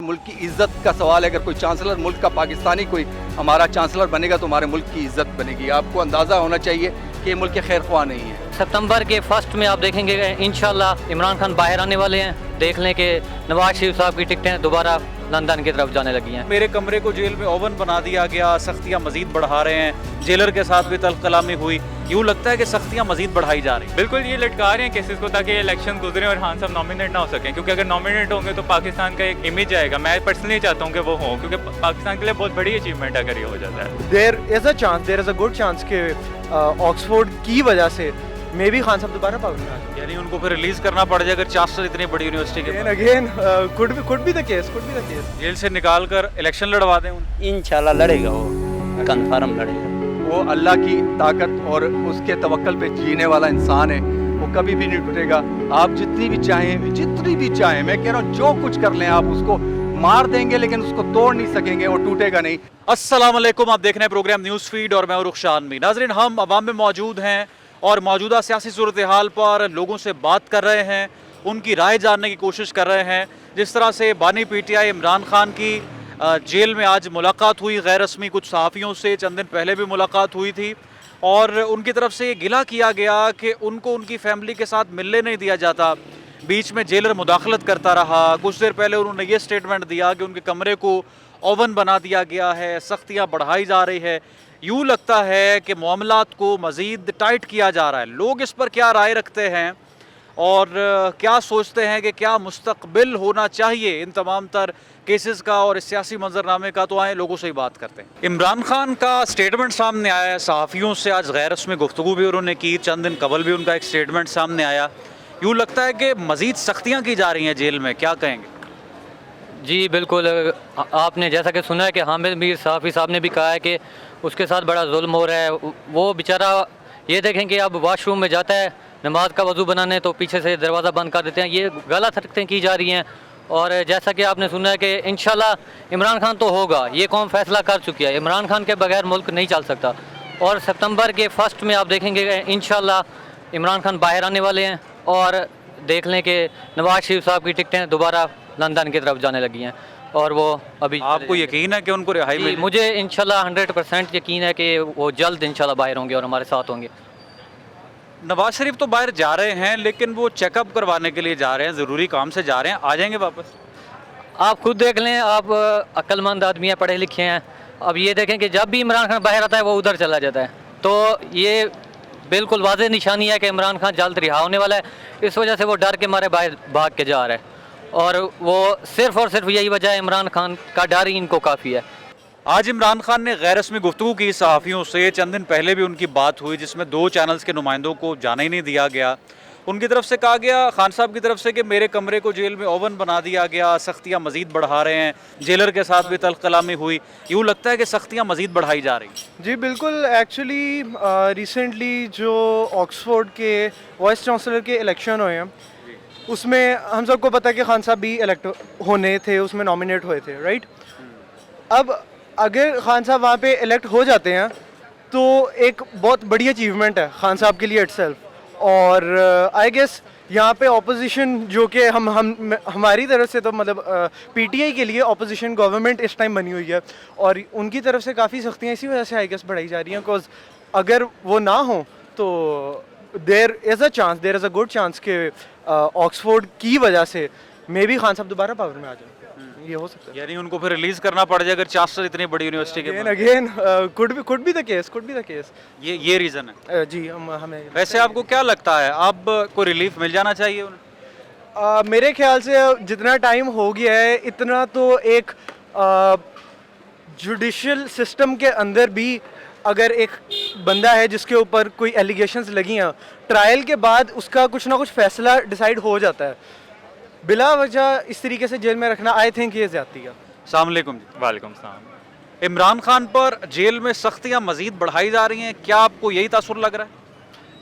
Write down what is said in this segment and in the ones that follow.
मुल्क की इज़्ज़त का सवाल है। अगर कोई चांसलर मुल्क का पाकिस्तानी कोई हमारा चांसलर बनेगा तो हमारे मुल्क की इज़्ज़त बनेगी। आपको अंदाज़ा होना चाहिए कि ये मुल्क के खैर ख्वाह नहीं है। सितंबर के फर्स्ट में आप देखेंगे इंशाल्लाह इमरान खान बाहर आने वाले हैं। देख लें कि नवाज शरीफ साहब की टिकटें दोबारा लंदन की तरफ जाने लगी हैं। मेरे कमरे को जेल में ओवन बना दिया गया, सख्तियाँ मजीद बढ़ा रहे हैं, जेलर के साथ भी तल्ख कलामी हुई। यूँ लगता है कि सख्तियाँ मजीद बढ़ाई जा रही हैं। बिल्कुल ये लटका रहे हैं केसेस को ताकि इलेक्शन गुजरे और खान साहब नॉमिनेट ना हो सकें, क्योंकि अगर नॉमिनेट होंगे तो पाकिस्तान का एक इमेज आएगा। मैं पर्सनली चाहता हूँ कि वो हो, क्योंकि पाकिस्तान के लिए बहुत बड़ी अचीवमेंट अगर ये हो जाता है। There is a good chance कि ऑक्सफोर्ड की वजह से मे भी खान साहब दोबारा पावर में आ जाए। यानी उनको फिर रिलीज करना पड़ जाए अगर चांसलर इतनी बड़ी यूनिवर्सिटी के again could be the case jail से निकाल कर इलेक्शन लड़वा दें इंशाल्लाह लड़ेगा, वो कंफर्म लड़ेगा। वो अल्लाह की ताकत और उसके तवक्कल पे जीने वाला इंसान है, वो कभी भी नहीं टूटेगा। आप जितनी भी चाहें, मैं कह रहा हूँ जो कुछ कर लें, आप उसको मार देंगे लेकिन उसको तोड़ नहीं सकेंगे, वो टूटेगा नहीं। अस्सलाम वालेकुम, आप देख रहे हैं प्रोग्राम न्यूज़ फीड और मैं हूं रुखशान मी। नाज़रीन, हम अवाम में मौजूद हैं और मौजूदा सियासी सूरत हाल पर लोगों से बात कर रहे हैं, उनकी राय जानने की कोशिश कर रहे हैं। जिस तरह से बानी पीटीआई इमरान खान की जेल में आज मुलाकात हुई गैर रस्मी कुछ सहाफ़ियों से, चंद दिन पहले भी मुलाकात हुई थी और उनकी तरफ से ये गिला किया गया कि उनको उनकी फैमिली के साथ मिलने नहीं दिया जाता। बीच में जेलर मुदाखलत करता रहा। कुछ देर पहले उन्होंने ये स्टेटमेंट दिया कि उनके कमरे को ओवन बना दिया गया है, सख्तियाँ बढ़ाई जा रही है। यूँ लगता है कि मामलात को मज़ीद टाइट किया जा रहा है। लोग इस पर क्या राय रखते हैं और क्या सोचते हैं कि क्या मुस्तकबिल होना चाहिए इन तमाम तर केसेस का और इस सियासी मंजरनामे का, तो आए लोगों से ही बात करते हैं। इमरान खान का स्टेटमेंट सामने आया है, सहाफ़ियों से आज गैर रस्मी गुफ्तगू भी उन्होंने की, चंद दिन कबल भी उनका एक स्टेटमेंट सामने आया। यूँ लगता है कि मज़ीद सख्तियाँ की जा रही हैं जेल में, क्या कहेंगे? जी बिल्कुल, आपने जैसा कि सुना है कि हामिद मीर सहाफ़ी साहब ने भी कहा है कि उसके साथ बड़ा जुल्म हो रहा है। वो बेचारा ये देखें कि अब वाशरूम में जाता है नमाज का वज़ू बनाने तो पीछे से दरवाज़ा बंद कर देते हैं। ये गलत हरकतें की जा रही हैं और जैसा कि आपने सुना है कि इंशाल्लाह इमरान खान तो होगा, ये कौम फैसला कर चुकी है। इमरान खान के बगैर मुल्क नहीं चल सकता और सितंबर के फर्स्ट में आप देखेंगे इंशाल्लाह इमरान खान बाहर आने वाले हैं और देख लें कि नवाज शरीफ साहब की टिकटें दोबारा लंदन की तरफ जाने लगी हैं और वो अभी। आपको यकीन है कि उनको रिहाई मिलेगी? मुझे इंशाल्लाह 100% यकीन है कि वो जल्द इंशाल्लाह बाहर होंगे और हमारे साथ होंगे। नवाज शरीफ तो बाहर जा रहे हैं लेकिन वो चेकअप करवाने के लिए जा रहे हैं, ज़रूरी काम से जा रहे हैं, आ जाएंगे वापस? आप खुद देख लें, आप अक्लमंद आदमी हैं, पढ़े लिखे हैं। अब ये देखें कि जब भी इमरान खान बाहर आता है वो उधर चला जाता है, तो ये बिल्कुल वाज़ेह निशानी है कि इमरान खान जल्द रिहा होने वाला है। इस वजह से वो डर के मारे बाहर भाग के जा रहा है और वो सिर्फ़ और सिर्फ यही वजह है, इमरान खान का डर ही इनको काफ़ी है। आज इमरान खान ने गैर रस्मी गुफ्तगू की सहाफ़ियों से, चंद दिन पहले भी उनकी बात हुई जिसमें 2 चैनल्स के नुमाइंदों को जाने ही नहीं दिया गया। उनकी तरफ से कहा गया, खान साहब की तरफ से, कि मेरे कमरे को जेल में ओवन बना दिया गया, सख्तियाँ मज़ीद बढ़ा रहे हैं, जेलर के साथ भी तल्ख कलामी हुई। यूँ लगता है कि सख्तियाँ मज़ीद बढ़ाई जा रही हैं। जी बिल्कुल, एक्चुअली रिसेंटली जो ऑक्सफोर्ड के वाइस चांसलर के इलेक्शन हुए हैं उसमें हम सबको पता है कि खान साहब भी इलेक्ट होने थे, उसमें नॉमिनेट हुए थे, राइट। अब अगर खान साहब वहाँ पे इलेक्ट हो जाते हैं तो एक बहुत बड़ी अचीवमेंट है खान साहब के लिए इटसेल्फ। और आई गेस यहाँ पे ऑपोजिशन जो कि हमारी तरफ से तो मतलब पीटीआई के लिए ऑपोजिशन गवर्नमेंट इस टाइम बनी हुई है और उनकी तरफ से काफ़ी सख्तियाँ इसी वजह से आई गेस बढ़ाई जा रही हैं, बिकॉज अगर वो ना हो तो there is a good chance कि ऑक्सफोर्ड की वजह से मे भी खान साहब दोबारा पावर में आ जाए। ये हो सकता है। यानी उनको फिर रिलीज करना पड़ जाए अगर चांसलर इतनी बड़ी यूनिवर्सिटी के again could be the case. ये रीज़न है। जी हमें वैसे आपको क्या लगता है, अब कोई रिलीफ मिल जाना चाहिए उन्हें? मेरे ख्याल से जितना टाइम हो गया है इतना तो एक जुडिशल सिस्टम के अंदर भी अगर एक बंदा है जिसके ऊपर कोई एलिगेशंस लगी हैं, ट्रायल के बाद उसका कुछ ना कुछ फैसला डिसाइड हो जाता है। बिला वजह इस तरीके से जेल में रखना आई थिंक ये ज़्यादती है। अस्सलाम वालेकुम जी। वालेकुम सलाम। इमरान खान पर जेल में सख्तियाँ मज़ीद बढ़ाई जा रही हैं, क्या आपको यही तासुर लग रहा है?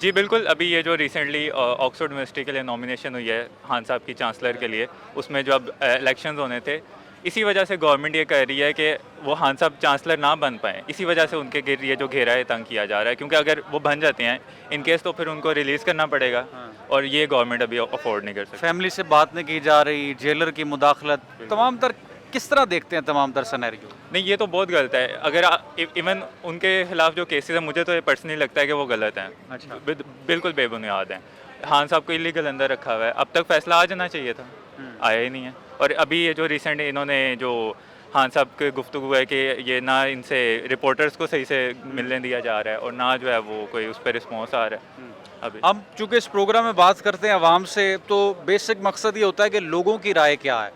जी बिल्कुल, अभी ये जो रिसेंटली ऑक्सफोर्ड यूनिवर्सिटी के लिए नॉमिनेशन हुई है खान साहब की चांसलर के लिए, उसमें जो अब इलेक्शंस होने थे, इसी वजह से गवर्नमेंट ये कह रही है कि वो खान साहब चांसलर ना बन पाएँ। इसी वजह से उनके ये जो घेरा है तंग किया जा रहा है, क्योंकि अगर वो बन जाते हैं इन केस तो फिर उनको रिलीज़ करना पड़ेगा और ये गवर्नमेंट अभी अफोर्ड नहीं कर सकती। फैमिली से बात नहीं की जा रही, जेलर की मुदाखलत, तमाम तर किस तरह देखते हैं तमाम तर सिनेरियो? नहीं, ये तो बहुत गलत है। अगर इवन उनके खिलाफ जो केसेस हैं, मुझे तो ये पर्सनली लगता है कि वो गलत हैं। अच्छा। बिल्कुल बेबुनियाद हैं। खान साहब को इलीगल अंदर रखा हुआ है, अब तक फैसला आ जाना चाहिए था, आया ही नहीं है। और अभी ये जो रिसेंट इन्होंने जो खान साहब की गुफ्तगू है कि ये ना इनसे रिपोर्टर्स को सही से मिलने दिया जा रहा है और ना जो है वो कोई उस पर रिस्पॉन्स आ रहा है अभी। हम चूंकि इस प्रोग्राम में बात करते हैं आवाम से, तो बेसिक मकसद ये होता है कि लोगों की राय क्या है,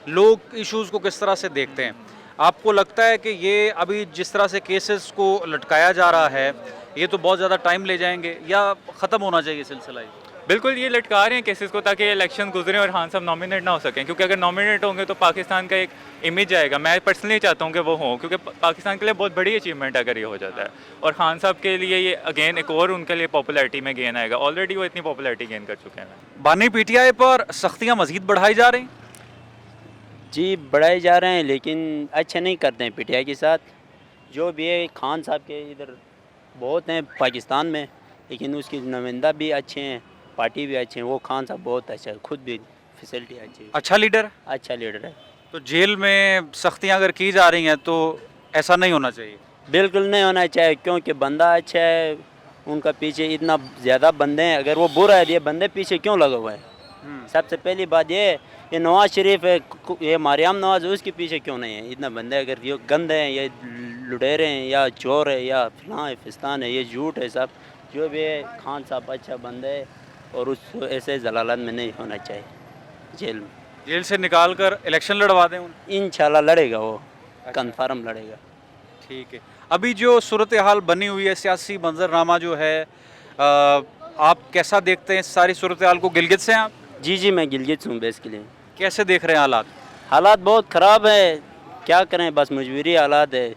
लोग इश्यूज़ को किस तरह से देखते हैं। आपको लगता है कि ये अभी जिस तरह से केसेस को लटकाया जा रहा है, ये तो बहुत ज़्यादा टाइम ले जाएंगे या ख़त्म होना चाहिए सिलसिला ये? बिल्कुल, ये लटका रहे हैं केसेस को ताकि इलेक्शन गुजरें और खान साहब नॉमिनेट ना हो सकें, क्योंकि अगर नॉमिनेट होंगे तो पाकिस्तान का एक इमेज आएगा। मैं पर्सनली चाहता हूँ कि वो हों, क्योंकि पाकिस्तान के लिए बहुत बड़ी अचीवमेंट अगर ये हो जाता है। और खान साहब के लिए ये अगेन एक और उनके लिए पॉपुलैरिटी में गेन आएगा। ऑलरेडी वो इतनी पॉपुलैरिटी गेन कर चुके हैं। बानी पीटीआई पर सख्तियाँ मज़ीद बढ़ाई जा रही? जी बढ़ाए जा रहे हैं, लेकिन अच्छा नहीं करते हैं पीटीआई के साथ। जो भी है खान साहब के इधर बहुत हैं पाकिस्तान में, लेकिन उसके नुमाइंदा भी अच्छे हैं, पार्टी भी अच्छे हैं। वो खान साहब बहुत अच्छा है, खुद भी फैसिलिटी अच्छी है, अच्छा लीडर है? अच्छा लीडर है। तो जेल में सख्तियाँ अगर की जा रही हैं तो ऐसा नहीं होना चाहिए। बिल्कुल नहीं होना चाहिए, क्योंकि बंदा अच्छा है, उनका पीछे इतना ज़्यादा बंदे हैं। अगर वो बुरा है, ये बंदे पीछे क्यों लगा हुआ है? सबसे पहली बात ये नवाज शरीफ है, ये मारियाम नवाज है, उसके पीछे क्यों नहीं है इतना बंदे? अगर ये गंद हैं, ये लुटेरे हैं, या चोर है, या फलां है, फिस्तान है, ये झूठ है सब। जो भी है खान साहब अच्छा बंदा है, और उसको ऐसे जलालत में नहीं होना चाहिए जेल में। जेल से निकाल कर इलेक्शन लड़वा दें उन्हें? इंशाल्लाह लड़ेगा वो, कन्फर्म लड़ेगा। ठीक है। अभी जो सूरत हाल बनी हुई है, सियासी मंजरनामा जो है, आप कैसा देखते हैं सारी सूरत हाल को? गिलगित से हैं आप? जी मैं गिलगित हूँ बेसिकली। कैसे देख रहे हैं हालात? हालात बहुत ख़राब है, क्या करें, बस मजबूरी हालात है।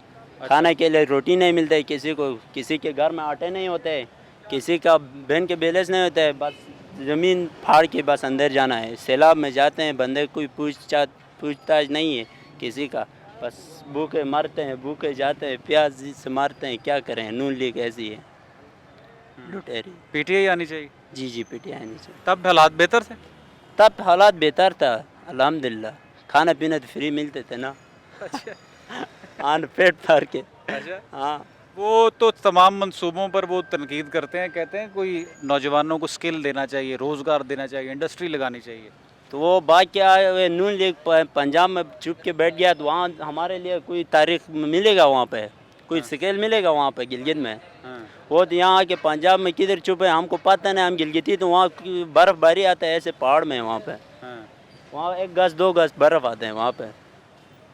खाने के लिए रोटी नहीं मिलता है किसी को, किसी के घर में आटे नहीं होते, किसी का बहन के बैलेंस नहीं होता है, बस ज़मीन फाड़ के बस अंदर जाना है। सैलाब में जाते हैं, बंदे कोई पूछताछ नहीं है किसी का, बस भूखे मरते हैं, भूखे जाते हैं, प्याज से मारते हैं। क्या करें, नून लीग ऐसी है, लुटेरी। पीटीआई आनी चाहिए? जी पीटीआई आनी चाहिए। तब हालात बेहतर थे? तब हालात बेहतर था अल्हम्दुलिल्लाह, खाना पीना तो फ्री मिलते थे ना। हाँ, पेट भर के। अच्छा। हाँ, वो तो तमाम मंसूबों पर वो तनकीद करते हैं, कहते हैं कोई नौजवानों को स्किल देना चाहिए, रोज़गार देना चाहिए, इंडस्ट्री लगानी चाहिए। तो वो बात क्या है, नून लीग पंजाब में चुप के बैठ गया, तो वहाँ हमारे लिए कोई तारीख मिलेगा? वहाँ पे कोई स्केल मिलेगा वहाँ पे गिलगित में? वो तो यहाँ आके पंजाब में किधर चुप है, हमको पता नहीं, हम गिलगिती, तो वहाँ बर्फ़बारी आता है ऐसे पहाड़ में, वहाँ पे वहाँ 1 गज 2 गज बर्फ़ आते हैं वहाँ पे।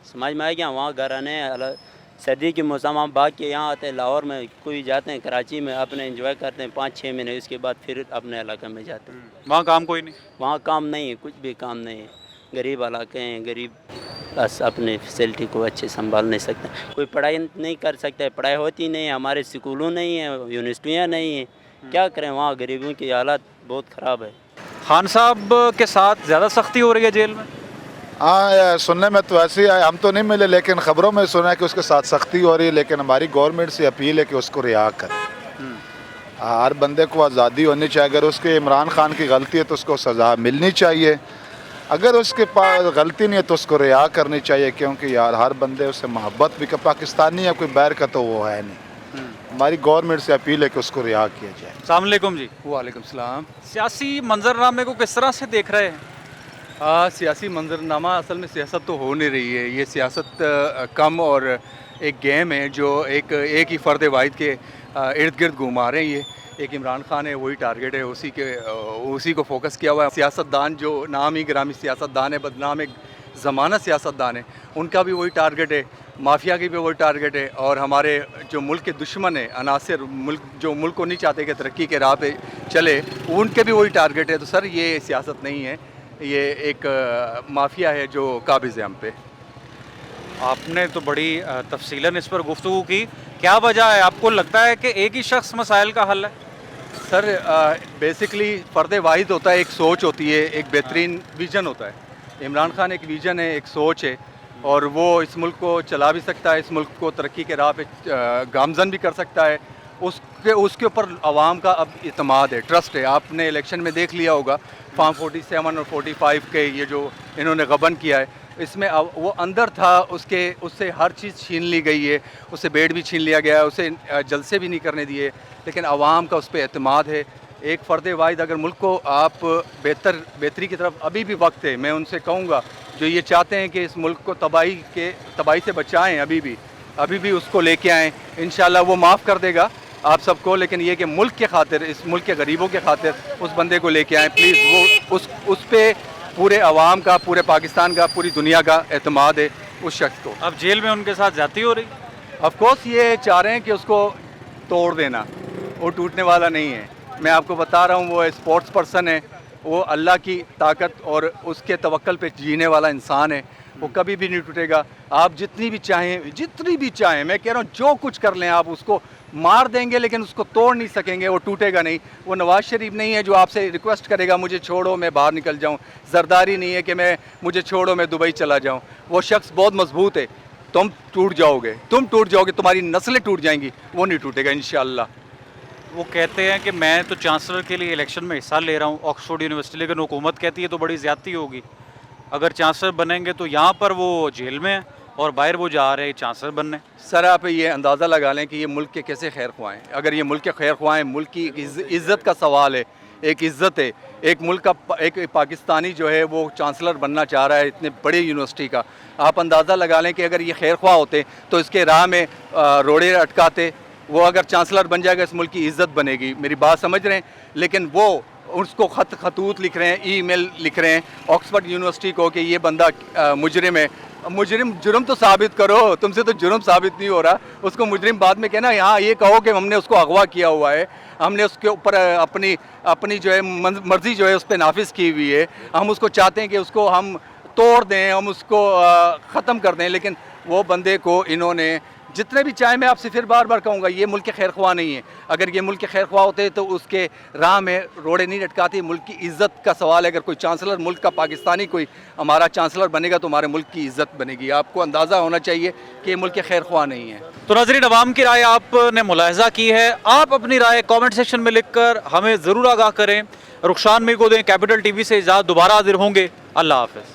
समझ में आ गया? वहाँ घर आने सर्दी के मौसम हम भाग के यहाँ आते हैं, लाहौर में कोई जाते हैं, कराची में अपने एंजॉय करते हैं 5-6 महीने, उसके बाद फिर अपने इलाके में जाते हैं। वहाँ काम कोई नहीं? वहाँ काम नहीं है, कुछ भी काम नहीं है, गरीब इलाके हैं, गरीब बस अपने फैसिलिटी को अच्छे संभाल नहीं सकते, कोई पढ़ाई नहीं कर सकता, पढ़ाई होती नहीं है, हमारे स्कूलों नहीं है, यूनिवर्सिटियाँ नहीं हैं, क्या करें? वहाँ गरीबों की हालत बहुत ख़राब है। खान साहब के साथ ज़्यादा सख्ती हो रही है जेल में? हाँ, सुनने में तो ऐसे ही आया, हम तो नहीं मिले, लेकिन ख़बरों में सुना है कि उसके साथ सख्ती हो रही है। लेकिन हमारी गवर्नमेंट से अपील है कि उसको रिहा करें। हर बंदे को आज़ादी होनी चाहिए। अगर उसके इमरान खान की गलती है तो उसको सज़ा मिलनी चाहिए, अगर उसके पास गलती नहीं है तो उसको रिहा करनी चाहिए, क्योंकि यार हर बंदे उससे मोहब्बत भी, पाकिस्तानी है, कोई बैर का तो वो है नहीं। हमारी गवर्नमेंट से अपील है कि उसको रिहा किया जाए। अस्सलाम वालेकुम जी। वालेकुम सलाम। सियासी मंजरनामे को किस तरह से देख रहे हैं? सियासी मंजरनामा असल में सियासत तो हो नहीं रही है, ये सियासत कम और एक गेम है जो एक ही फ़र्द वाहिद के इर्द गिर्द घुमा रहे हैं। ये एक इमरान खान है, वही टारगेट है, उसी को फोकस किया हुआ है। सियासतदान जो नाम ही ग्रामी सियासतदान है, बदनाम एक ज़माना सियासतदान है, उनका भी वही टारगेट है, माफिया की भी वही टारगेट है, और हमारे जो मुल्क के दुश्मन है, अनासिर मुल्क जो मुल्क को नहीं चाहते कि तरक्की के राह पे चले, उनके भी वही टारगेट है। तो सर ये सियासत नहीं है, ये एक माफिया है जो काबिज़ है हम पे। आपने तो बड़ी तफसीलन इस पर गुफ्तगू की, क्या वजह है? आपको लगता है कि एक ही शख्स मसाइल का हल है? सर बेसिकली फ़र्द वाहिद होता है, एक सोच होती है, एक बेहतरीन विज़न होता है। इमरान खान एक विज़न है, एक सोच है, और वो इस मुल्क को चला भी सकता है, इस मुल्क को तरक्की के राह पे गामजन भी कर सकता है। उसके ऊपर आवाम का अब इत्मीनान है, ट्रस्ट है। आपने इलेक्शन में देख लिया होगा, फॉर्म 47 और 45 के ये जो इन्होंने गबन किया है, इसमें वो अंदर था, उससे हर चीज़ छीन ली गई है, उससे बेड भी छीन लिया गया है, उसे जलसे भी नहीं करने दिए, लेकिन आवाम का उस पर एतमाद है। एक फ़र्द वाहिद अगर मुल्क को आप बेहतरी की तरफ अभी भी वक्त है, मैं उनसे कहूँगा जो ये चाहते हैं कि इस मुल्क को तबाही से बचाएं, अभी भी उसको लेके आएँ, इंशाल्लाह वो माफ़ कर देगा आप सबको। लेकिन ये कि मुल्क के खातिर, इस मुल्क के गरीबों के खातिर उस बंदे को लेके आएँ प्लीज़। वो उस पे पूरे अवाम का, पूरे पाकिस्तान का, पूरी दुनिया का एतमाद है उस शख्स को। अब जेल में उनके साथ ज्यादती हो रही? ऑफ कोर्स ये चाह रहे हैं कि उसको तोड़ देना, वो टूटने वाला नहीं है। मैं आपको बता रहा हूँ, वो स्पोर्ट्स पर्सन है, वो अल्लाह की ताकत और उसके तवक्कल पे जीने वाला इंसान है, वो कभी भी नहीं टूटेगा। आप जितनी भी चाहें, मैं कह रहा हूँ जो कुछ कर लें, आप उसको मार देंगे लेकिन उसको तोड़ नहीं सकेंगे, वो टूटेगा नहीं। वो नवाज शरीफ नहीं है जो आपसे रिक्वेस्ट करेगा मुझे छोड़ो मैं बाहर निकल जाऊँ, जरदारी नहीं है कि मुझे छोड़ो मैं दुबई चला जाऊँ। वो शख्स बहुत मजबूत है, तुम टूट जाओगे, तुम्हारी नस्लें टूट जाएंगी, वो नहीं टूटेगा इंशाअल्लाह। वो कहते हैं कि मैं तो चांसलर के लिए इलेक्शन में हिस्सा ले रहा हूँ ऑक्सफोर्ड यूनिवर्सिटी, लेकिन हुकूमत कहती है तो बड़ी ज़्यादती होगी। अगर चांसलर बनेंगे तो यहाँ पर वो जेल में हैं और बाहर वो जा रहे हैं चांसलर बनने। सर आप ये अंदाज़ा लगा लें कि ये मुल्क के कैसे खैर ख्वाह हैं। अगर ये मुल्क के खैर ख्वाह हैं, मुल्क की इज़्ज़त का सवाल है, एक इज़्ज़त है, एक मुल्क का एक पाकिस्तानी जो है वो चांसलर बनना चाह रहा है इतने बड़े यूनिवर्सिटी का। आप अंदाज़ा लगा लें कि अगर ये खैर ख्वाह होते तो इसके राह में रोड़े अटकाते। वो अगर चांसलर बन जाएगा, इस मुल्क की इज़्ज़त बनेगी, मेरी बात समझ रहे हैं। लेकिन वो उसको खतूत लिख रहे हैं, ईमेल लिख रहे हैं ऑक्सफोर्ड यूनिवर्सिटी को कि ये बंदा मुजरिम है। जुर्म तो साबित करो, तुमसे तो जुर्म साबित नहीं हो रहा। उसको मुजरिम बाद में कहना, यहाँ ये कहो कि हमने उसको अगवा किया हुआ है, हमने उसके ऊपर अपनी जो है मर्ज़ी जो है उस पर नाफिज की हुई है। हम उसको चाहते हैं कि उसको हम तोड़ दें, हम उसको ख़त्म कर दें, लेकिन वो बंदे को इन्होंने जितने भी चाहे, मैं आपसे फिर बार बार कहूँगा, ये मुल्क के खैर ख्वाह नहीं है। अगर ये मुल्क के खैर ख्वाह होते तो उसके राह में रोड़े नहीं लटकाते। मुल्क की इज़्ज़त का सवाल है, अगर कोई चांसलर मुल्क का पाकिस्तानी कोई हमारा चांसलर बनेगा तो हमारे मुल्क की इज़्ज़त बनेगी। आपको अंदाज़ा होना चाहिए कि ये मुल्क के खैर ख्वाह नहीं है। तो नाज़रीन, अवाम की राय आपने मुलाहजा की है, आप अपनी राय कमेंट सेक्शन में लिखकर हमें ज़रूर आगाह करें। रुखसान मीर को दें। कैपिटल टीवी से इजाज़त, दोबारा हाजिर होंगे। अल्लाह हाफ़िज़।